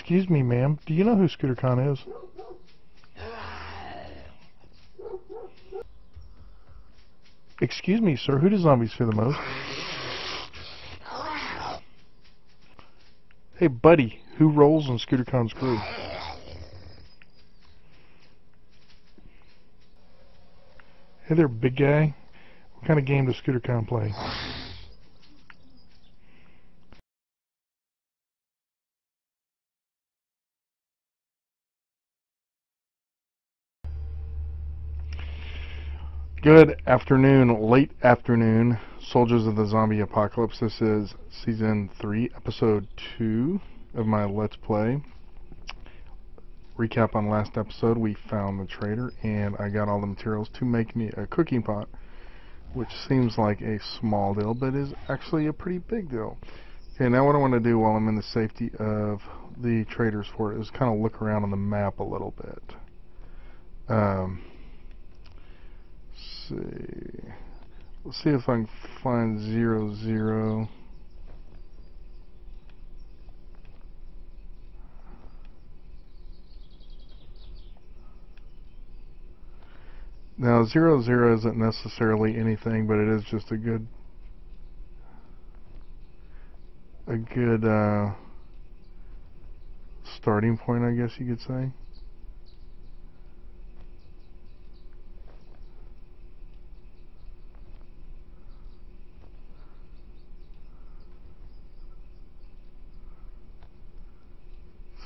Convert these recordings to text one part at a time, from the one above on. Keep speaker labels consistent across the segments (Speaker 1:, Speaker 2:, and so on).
Speaker 1: Excuse me, ma'am. Do you know who Scooter Kahn is? Excuse me, sir. Who do zombies fear the most? Hey, buddy. Who rolls on Scooter Kahn's crew? Hey there, big guy. What kind of game does Scooter Kahn play? Good afternoon, late afternoon, soldiers of the zombie apocalypse. This is season 3, episode 2 of my Let's Play. Recap on last episode, we found the trader and I got all the materials to make me a cooking pot, which seems like a small deal, but is actually a pretty big deal. Okay, now what I want to do while I'm in the safety of the trader's fort is kind of look around on the map a little bit. Let's see if I can find 00. Now 00 isn't necessarily anything, but it is just a good starting point, I guess you could say.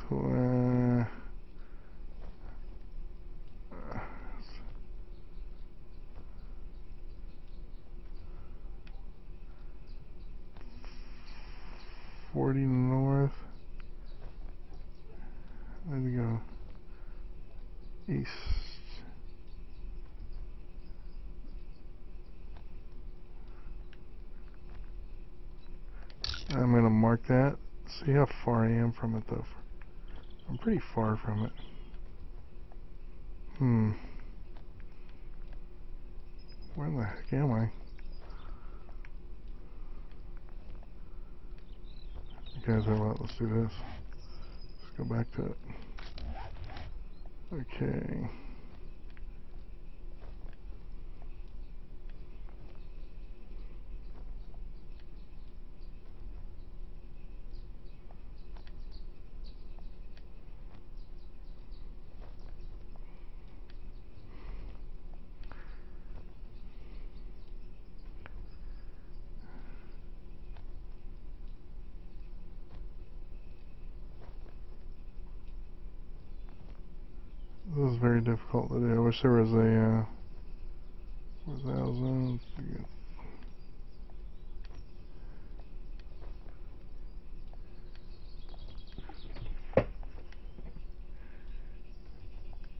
Speaker 1: So, 40 north. There we go. East. I'm going to mark that. See how far I am from it, though. I'm pretty far from it. Where the heck am I? Okay, so what? Let's do this. Let's go back to it. Okay. This is very difficult to do. I wish there was a, where's that zone?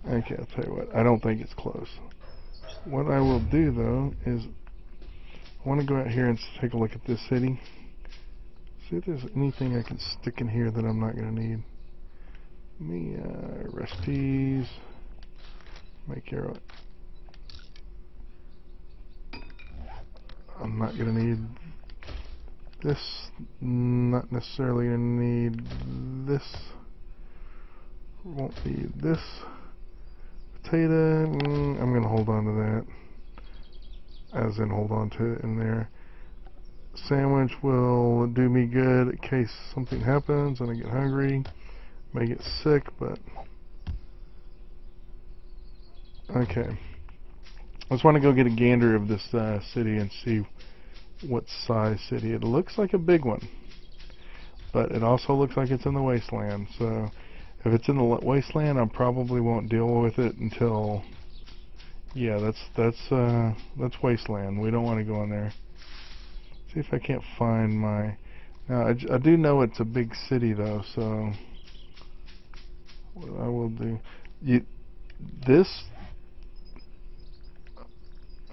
Speaker 1: Okay, I'll tell you what. I don't think it's close. What I will do, though, is I want to go out here and take a look at this city. See if there's anything I can stick in here that I'm not going to need. Me, recipes, make arrow. I'm not going to need this, not necessarily going to need this, won't need this. Potato, I'm going to hold on to that, as in hold on to it in there. Sandwich will do me good in case something happens and I get hungry. May get sick, but okay. I just want to go get a gander of this city and see what size city. It looks like a big one, but it also looks like it's in the wasteland. So if it's in the wasteland, I probably won't deal with it until, yeah, that's wasteland. We don't want to go in there. See if I can't find my. Now I do know it's a big city though, so what I will do, this.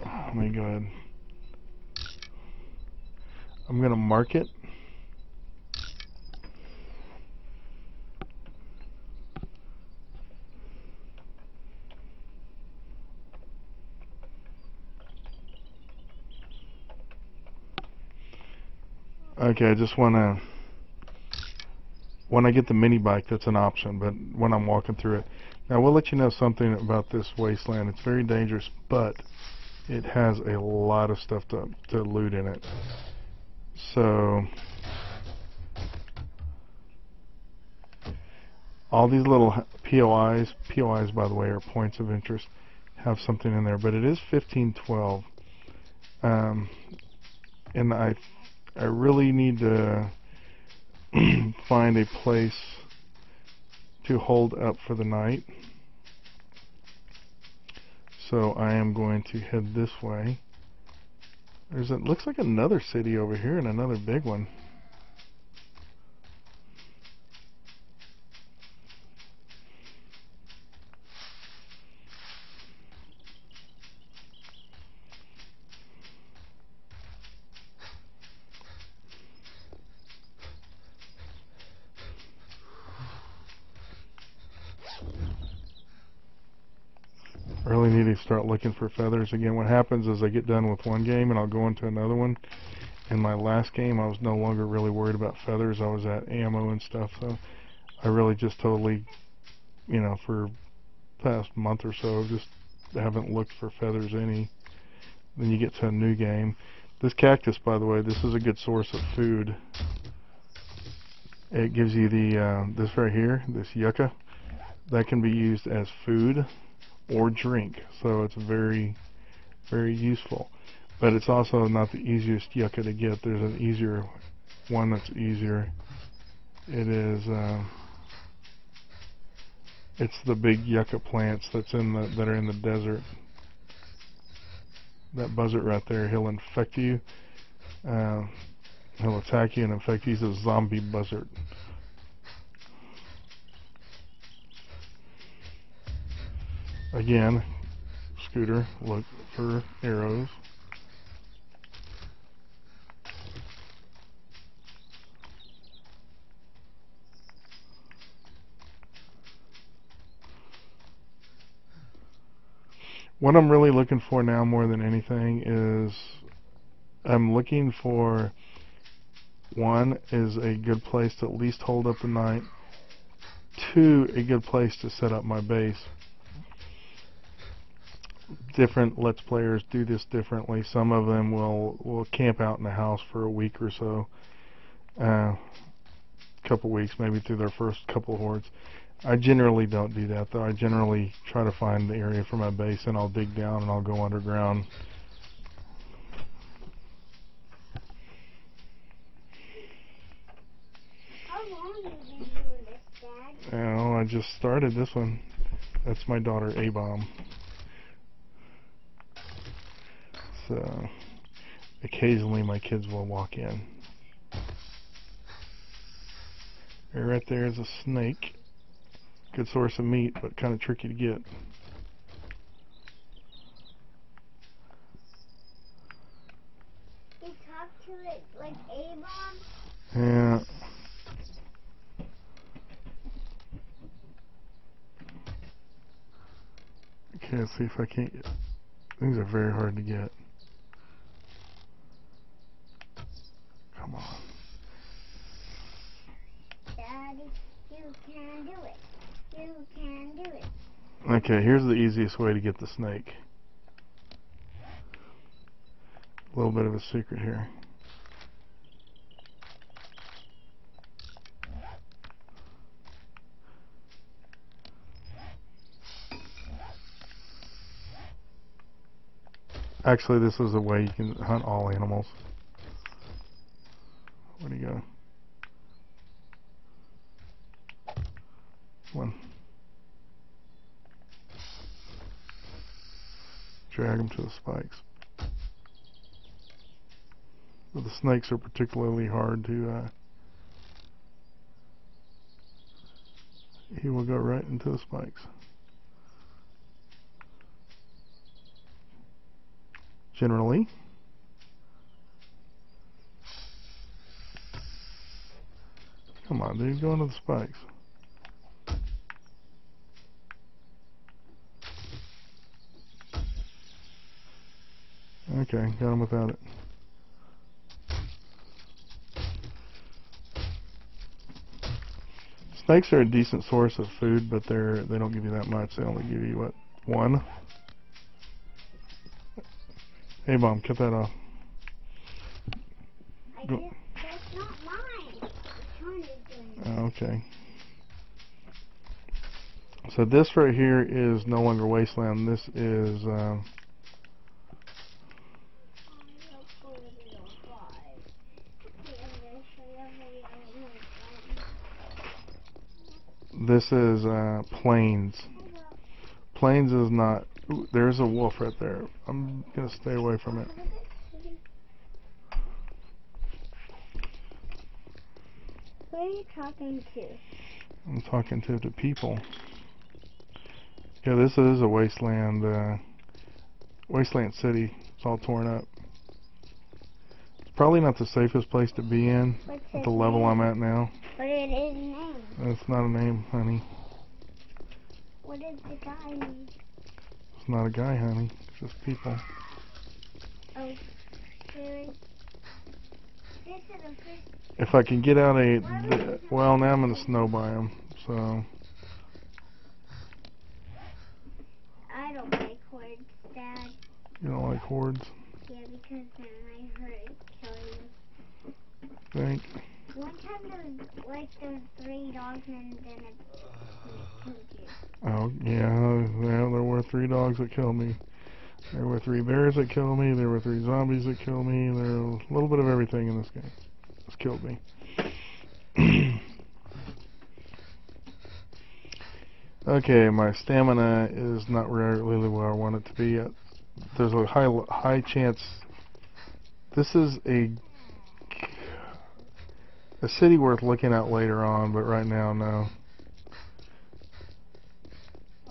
Speaker 1: Let me go ahead. I'm gonna mark it. Okay, I just want to when I get the mini bike, that's an option, but when I'm walking through it. Now, I will let you know something about this wasteland. It's very dangerous, but it has a lot of stuff to loot in it. So, all these little POIs by the way, are points of interest, have something in there, but it is 1512. And I really need to find a place to hold up for the night. So I am going to head this way. Looks like another city over here and another big one. I really need to start looking for feathers again. What happens is I get done with one game and I'll go into another one. In my last game, I was no longer really worried about feathers. I was at ammo and stuff, so I really just totally, you know, for the past month or so, just haven't looked for feathers any. Then you get to a new game. This cactus, by the way, this is a good source of food. It gives you this right here, this yucca. That can be used as food or drink, so it's very, very useful. But it's also not the easiest yucca to get. There's an easier one that's easier. It is it's the big yucca plants that are in the desert. That buzzard right there, he'll infect you. He'll attack you and infect you. He's a zombie buzzard. Again, Scooter, look for arrows. What I'm really looking for now more than anything is I'm looking for, one, is a good place to at least hold up the night. Two, a good place to set up my base. Different Let's Players do this differently. Some of them will camp out in the house for a week or so. Couple weeks, maybe through their first couple hordes. I generally don't do that, though. I generally try to find the area for my base, and I'll dig down and I'll go underground.
Speaker 2: How long have you been doing this, Dad?
Speaker 1: Oh, I just started this one. That's my daughter, A-Bomb. So, occasionally my kids will walk in. Right there is a snake. Good source of meat, but kind of tricky to get.
Speaker 2: You talk to it like A-Bomb?
Speaker 1: Yeah. Okay, let's see if I can't get... These are very hard to get. Come on.
Speaker 2: Daddy, you can do it. You can do it.
Speaker 1: Okay, here's the easiest way to get the snake. A little bit of a secret here. Actually, this is a way you can hunt all animals. Where'd he go? One. Drag them to the spikes. But the snakes are particularly hard to... he will go right into the spikes. Generally. Come on, dude, go into the spikes. Okay, got him without it. Snakes are a decent source of food, but they don't give you that much. They only give you, what, one? Hey, Mom, cut that off.
Speaker 2: That's not mine. Kahn is doing it.
Speaker 1: Okay. So this right here is no longer wasteland. This is plains. Plains is not. Ooh, there's a wolf right there. I'm gonna stay away from it.
Speaker 2: Who are you talking to?
Speaker 1: I'm talking to the people. Yeah, this is a wasteland. Wasteland city. It's all torn up. It's probably not the safest place to be in at the level I'm at now.
Speaker 2: What is his name?
Speaker 1: That's not a name, honey.
Speaker 2: What is the guy name?
Speaker 1: It's not a guy, honey. It's just people.
Speaker 2: Oh, good. This is the first.
Speaker 1: If I can get out well, now I'm in a snow biome, so.
Speaker 2: I don't like hordes, Dad.
Speaker 1: You don't like hordes?
Speaker 2: Yeah, because then I heard it kill you.
Speaker 1: Think?
Speaker 2: One time there was 3 dogs and then it killed you.
Speaker 1: Oh, yeah, there were 3 dogs that killed me. There were 3 bears that killed me. There were 3 zombies that killed me. There was a little bit of everything in this game that's killed me. Okay, my stamina is not really where I want it to be. There's a high chance. This is a city worth looking at later on, but right now, no.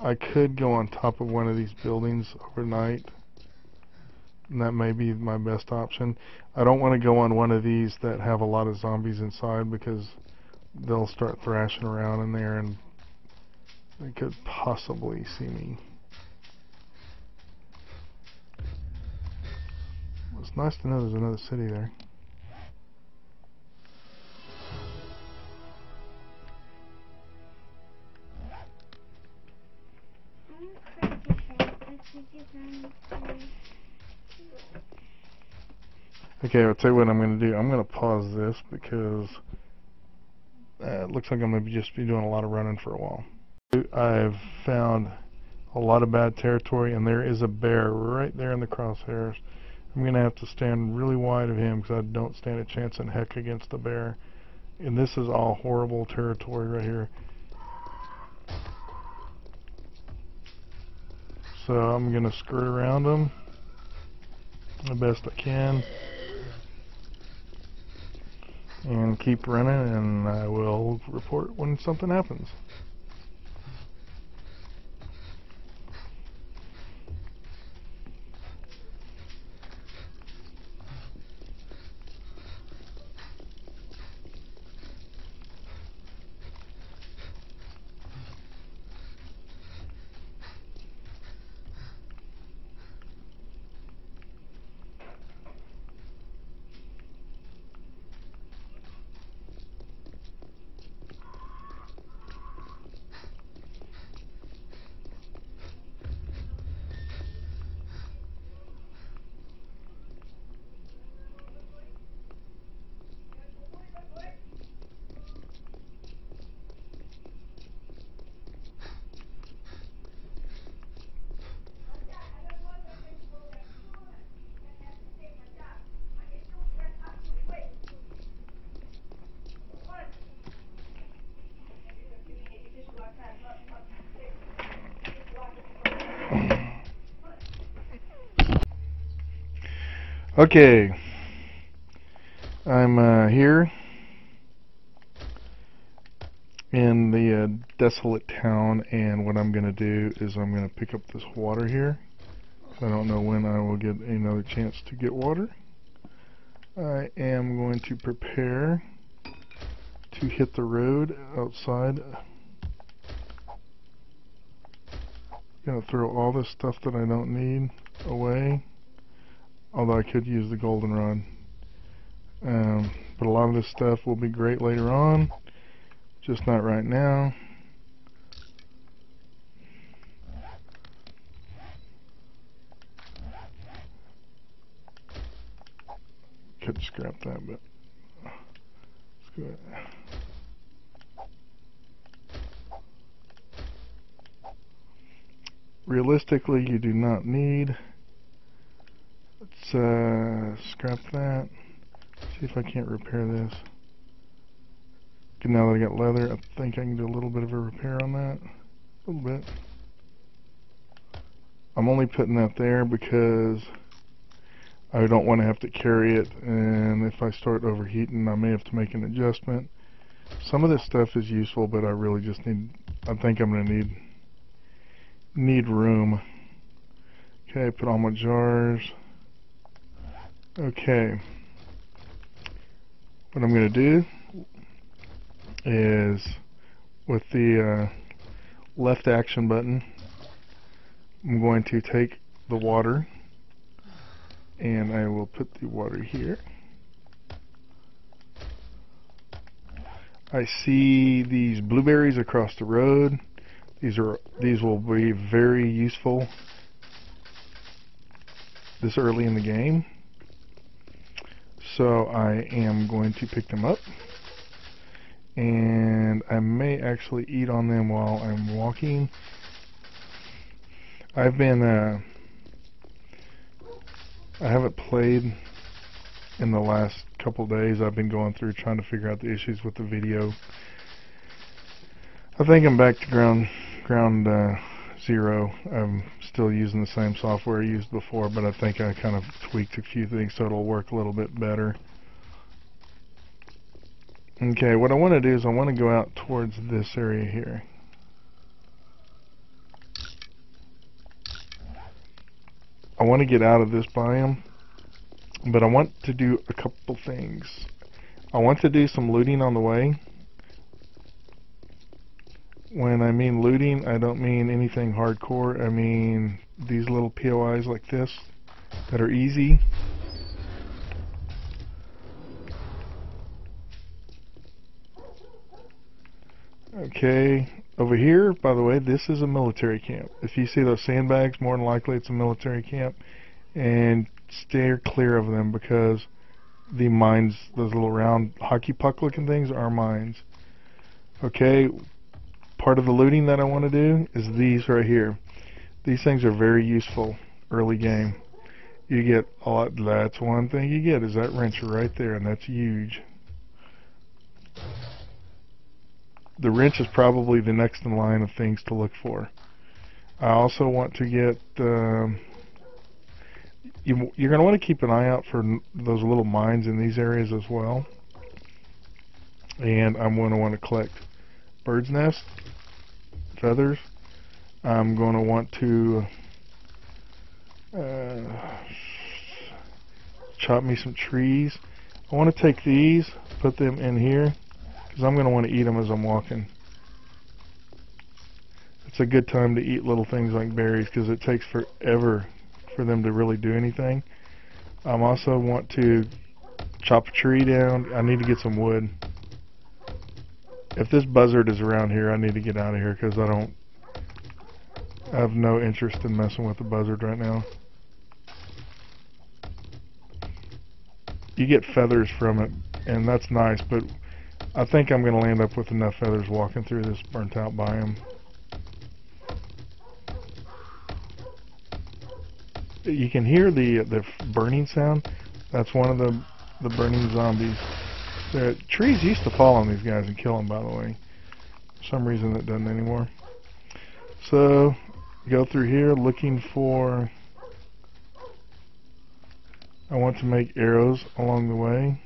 Speaker 1: I could go on top of one of these buildings overnight, and that may be my best option. I don't want to go on one of these that have a lot of zombies inside, because they'll start thrashing around in there and they could possibly see me. It's nice to know there's another city there. Okay, I'll tell you what I'm going to do. I'm going to pause this because it looks like I'm going to just be doing a lot of running for a while. I've found a lot of bad territory, and there is a bear right there in the crosshairs. I'm going to have to stand really wide of him because I don't stand a chance in heck against the bear. And this is all horrible territory right here. So I'm going to skirt around him the best I can and keep running, and I will report when something happens. Okay, I'm here in the desolate town, and what I'm going to do is I'm going to pick up this water here. I don't know when I will get another chance to get water. I am going to prepare to hit the road outside. I'm going to throw all this stuff that I don't need away, although I could use the goldenrod. But a lot of this stuff will be great later on. Just not right now. Could scrap that, but let's go ahead. Realistically, you do not need. Let's scrap that. See if I can't repair this. Okay, now that I got leather, I think I can do a little bit of a repair on that. A little bit. I'm only putting that there because I don't want to have to carry it, and if I start overheating, I may have to make an adjustment. Some of this stuff is useful, but I really just need, I think I'm going to need room. Okay, put all my jars. Okay. What I'm going to do is, with the left action button, I'm going to take the water, and I will put the water here. I see these blueberries across the road. These will be very useful this early in the game. So I am going to pick them up, and I may actually eat on them while I'm walking. I've been I haven't played in the last couple days. I've been going through trying to figure out the issues with the video. I think I'm back to ground zero. I'm still using the same software I used before, but I think I kind of tweaked a few things so it'll work a little bit better. Okay, what I want to do is I want to go out towards this area here. I want to get out of this biome, but I want to do a couple things. I want to do some looting on the way. When I mean looting, I don't mean anything hardcore. I mean these little POIs like this that are easy. Okay, over here, by the way, this is a military camp. If you see those sandbags, more than likely it's a military camp. And steer clear of them because the mines, those little round hockey puck looking things, are mines. Okay, part of the looting that I want to do is these right here. These things are very useful early game. You get a lot, that's one thing you get is that wrench right there, and that's huge. The wrench is probably the next in line of things to look for. I also want to get you're going to want to keep an eye out for those little mines in these areas as well. And I'm going to want to collect bird's nest, feathers. I'm going to want to chop me some trees. I want to take these, put them in here, because I'm going to want to eat them as I'm walking. It's a good time to eat little things like berries because it takes forever for them to really do anything. I also want to chop a tree down. I need to get some wood. If this buzzard is around here, I need to get out of here because I have no interest in messing with the buzzard right now. You get feathers from it, and that's nice, but I think I'm going to land up with enough feathers walking through this burnt out biome. You can hear the burning sound. That's one of the burning zombies. The trees used to fall on these guys and kill them, by the way. For some reason it doesn't anymore. So go through here looking for, I want to make arrows along the way.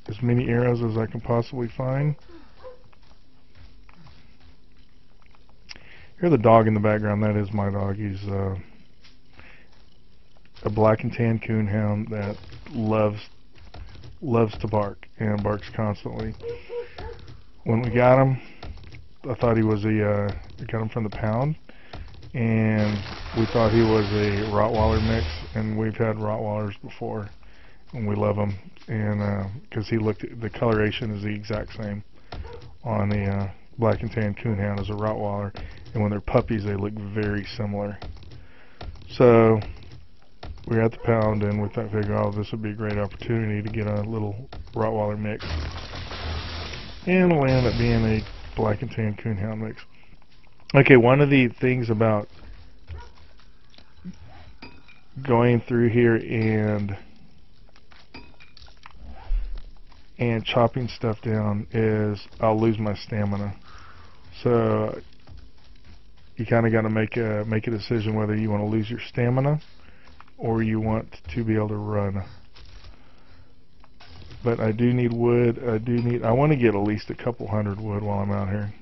Speaker 1: As many arrows as I can possibly find. Hear the dog in the background. That is my dog. He's a black and tan coonhound that loves to bark and barks constantly. When we got him, I thought he was we got him from the pound, and we thought he was a Rottweiler mix, and we've had Rottweilers before, and we love them. And because the coloration is the exact same on the black and tan coonhound as a Rottweiler, and when they're puppies, they look very similar. So we're at the pound, and we thought, figure, oh, this would be a great opportunity to get a little Rottweiler mix, and it'll end up being a black and tan coonhound mix. Okay, one of the things about going through here and chopping stuff down is I'll lose my stamina. So you kind of got to make a decision whether you want to lose your stamina or you want to be able to run. But I do need wood. I want to get at least a couple hundred wood while I'm out here.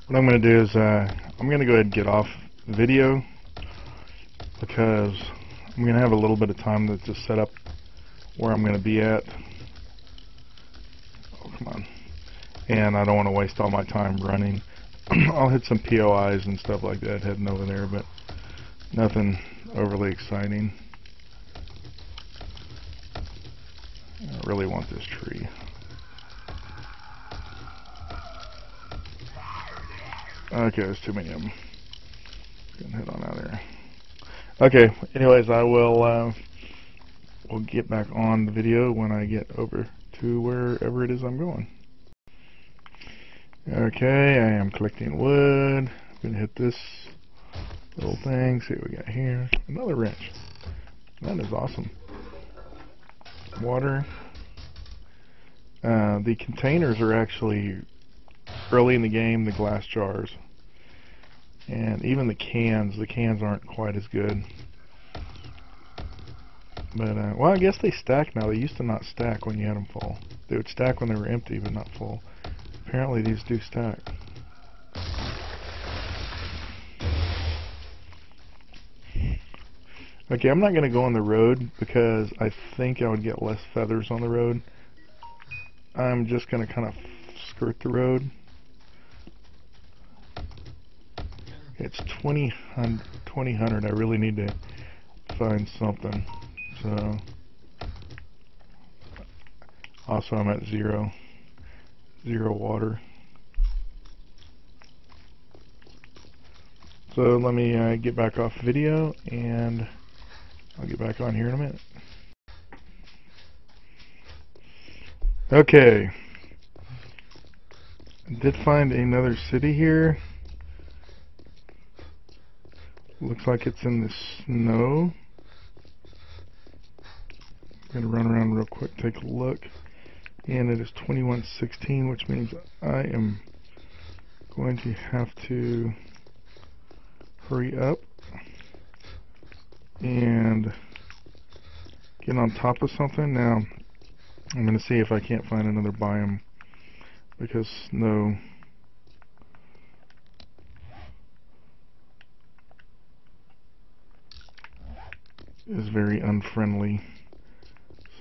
Speaker 1: What I'm going to do is I'm going to go ahead and get off video because I'm going to have a little bit of time to set up where I'm going to be at. Oh, come on. And I don't want to waste all my time running. I'll hit some POIs and stuff like that heading over there, but nothing overly exciting. I really want this tree. Okay, there's too many of them. Gonna head on out there. Okay, anyways, I will we'll get back on the video when I get over to wherever it is I'm going. Okay, I am collecting wood. I'm gonna hit this little thing, see what we got here. Another wrench. That is awesome. Water. The containers are actually early in the game, the glass jars. And even the cans aren't quite as good. But, well, I guess they stack now. They used to not stack when you had them full. They would stack when they were empty, but not full. Apparently these do stack. Okay, I'm not going to go on the road because I think I would get less feathers on the road. I'm just going to kind of skirt the road. It's 2000. I really need to find something. So, also I'm at zero water. So let me get back off video, and I'll get back on here in a minute. Okay, I did find another city here. Looks like it's in the snow. I'm gonna run around real quick, take a look. And it is 21:16, which means I am going to have to hurry up and get on top of something. Now, I'm gonna see if I can't find another biome because snow is very unfriendly.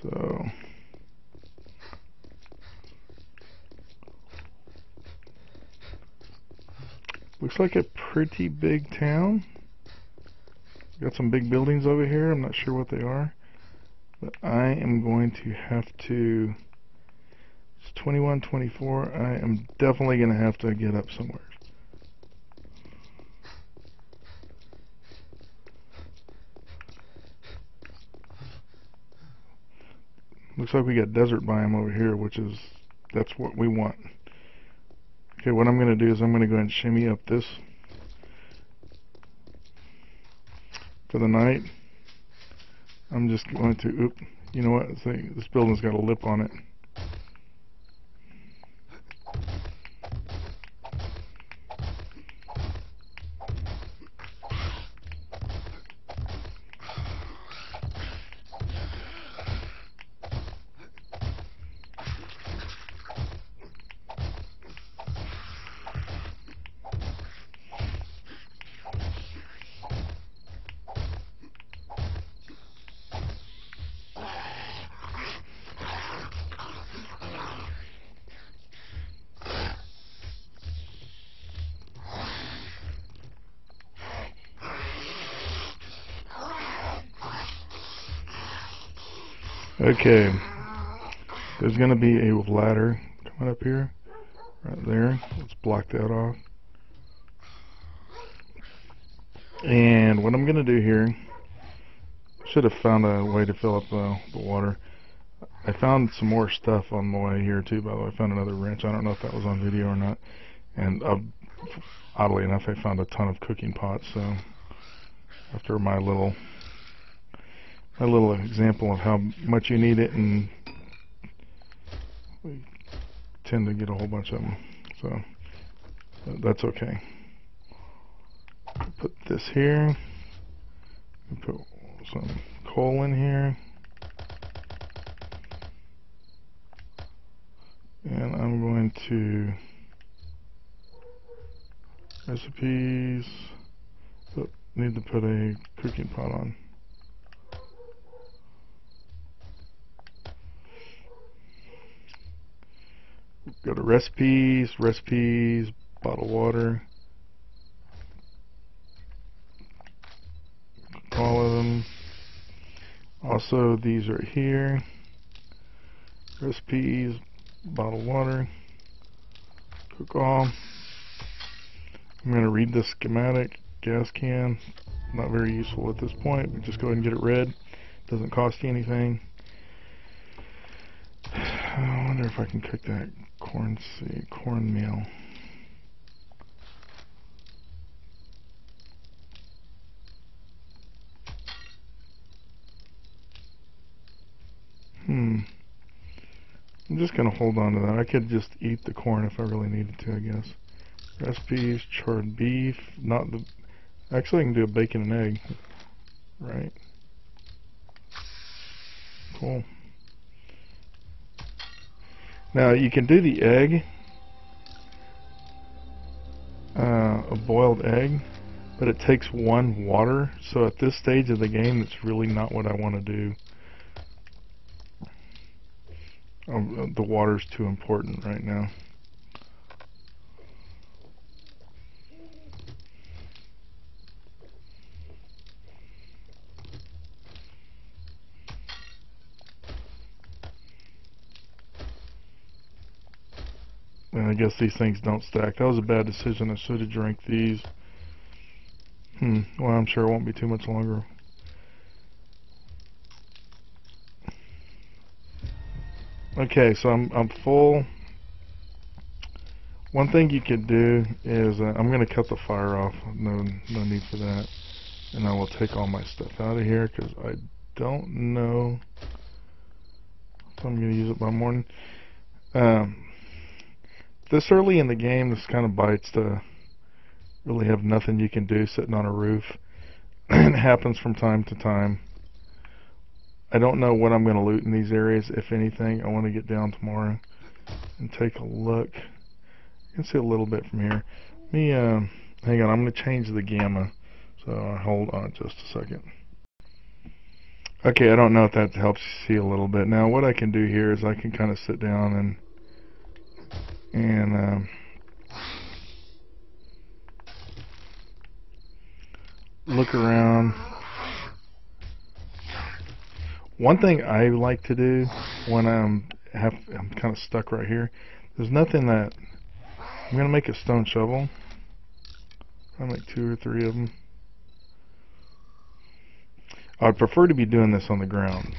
Speaker 1: So looks like a pretty big town. Got some big buildings over here. I'm not sure what they are, but I am going to have to. It's 21:24. I am definitely going to have to get up somewhere. Looks like we got desert biome over here, that's what we want. Okay, what I'm going to do is I'm going to go ahead and shimmy up this for the night. I'm just going to, you know what, this building's got a lip on it. Okay, there's going to be a ladder coming up here, right there. Let's block that off. And what I'm going to do here, should have found a way to fill up the water. I found some more stuff on the way here too, by the way. I found another wrench. I don't know if that was on video or not. And oddly enough, I found a ton of cooking pots. So after my little example of how much you need it, and we tend to get a whole bunch of them. So that's okay. Put this here. Put some coal in here. And I'm going to recipes. Oh, need to put a cooking pot on. Go to recipes, bottled water. All of them. Also, these are here. Recipes, bottled water, cook all. I'm going to read the schematic. Gas can, not very useful at this point, but just go ahead and get it read. Doesn't cost you anything. I wonder if I can cook that cornmeal. I'm just going to hold on to that. I could just eat the corn if I really needed to, I guess. Recipes, charred beef, not the... Actually, I can do a bacon and egg. Right. Cool. Now, you can do the egg, a boiled egg, but it takes 1 water. So at this stage of the game, it's really not what I want to do. The water's too important right now. And I guess these things don't stack. That was a bad decision. I should have drank these. Well, I'm sure it won't be too much longer. Okay, so I'm full. One thing you could do is I'm going to cut the fire off. No need for that. And I will take all my stuff out of here because I don't know if I'm going to use it by morning. This early in the game, this kind of bites to really have nothing you can do sitting on a roof. It happens from time to time. I don't know what I'm going to loot in these areas, if anything. I want to get down tomorrow and take a look. You can see a little bit from here. Let me, hang on, I'm going to change the gamma. So hold on just a second. Okay, I don't know if that helps you see a little bit. Now what I can do here is I can kind of sit down and look around. One thing I like to do when I'm kind of stuck right here, there's nothing that... I'm going to make a stone shovel. I'll make 2 or 3 of them. I'd prefer to be doing this on the ground.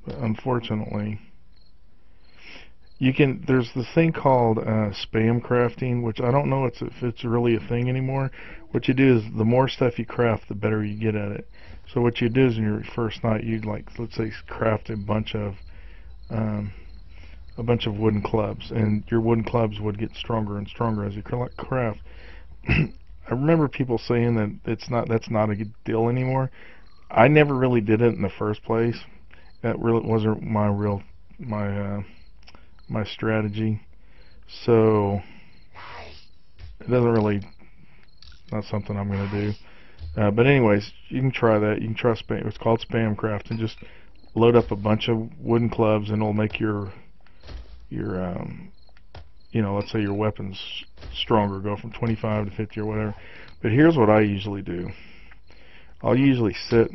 Speaker 1: But unfortunately, there's this thing called spam crafting, which I don't know if it's really a thing anymore. What you do is the more stuff you craft, the better you get at it. So what you do is in your first night, you'd let's say craft a bunch of wooden clubs, and your wooden clubs would get stronger and stronger as you craft. I remember people saying that that's not a good deal anymore. I never really did it in the first place. That really wasn't my strategy. So it doesn't really, not something I'm going to do. But anyways, you can try that. You can try spam. It's called spam craft, and just load up a bunch of wooden clubs, and it'll make your let's say your weapons stronger, go from 25 to 50 or whatever. But here's what I usually do. I'll usually sit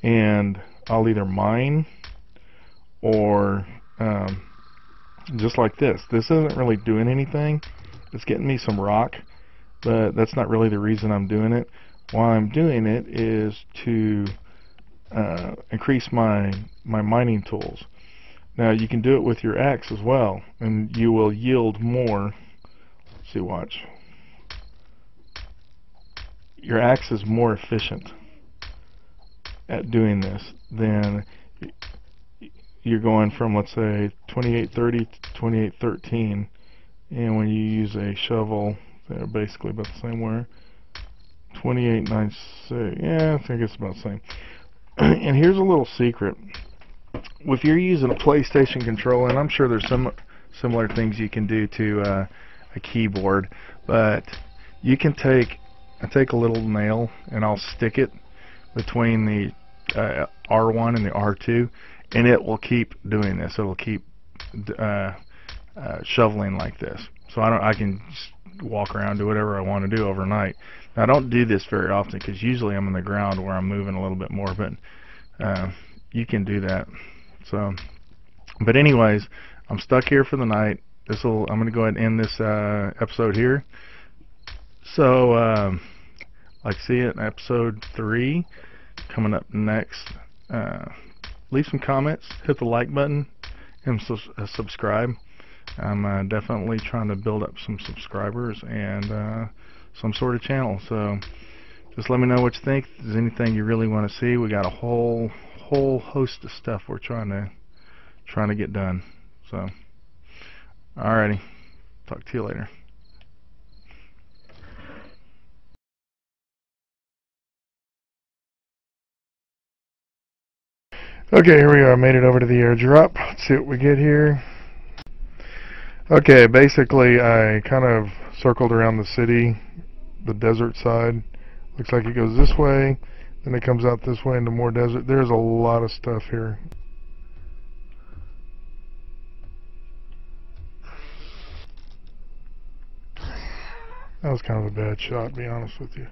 Speaker 1: and I'll either mine or just like this. This isn't really doing anything. It's getting me some rock, but that's not really the reason I'm doing it. Why I'm doing it is to increase my mining tools. Now you can do it with your axe as well, and you will yield more. See, watch. Your axe is more efficient at doing this than you're going from, let's say, 2830 to 2813, and when you use a shovel, they're basically about the same way. 2896, yeah, I think it's about the same. And here's a little secret. If you're using a PlayStation controller, and I'm sure there's some similar things you can do to a keyboard, but you can take a little nail and I'll stick it between the R1 and the R2, and it will keep doing this. It'll keep shoveling like this. So I can just walk around, do whatever I want to do overnight. Now, I don't do this very often because usually I'm on the ground where I'm moving a little bit more, but you can do that. So, but anyways, I'm stuck here for the night. I'm going to go ahead and end this episode here. So, like see it in episode 3 coming up next. Leave some comments, hit the like button, and subscribe. I'm definitely trying to build up some subscribers and some sort of channel. So just let me know what you think. If there's anything you really want to see, we got a whole host of stuff we're trying to get done. So, alrighty, talk to you later. Okay, here we are. I made it over to the airdrop. Let's see what we get here. Okay, basically I kind of circled around the city, the desert side. Looks like it goes this way, then it comes out this way into more desert. There's a lot of stuff here. That was kind of a bad shot, to be honest with you.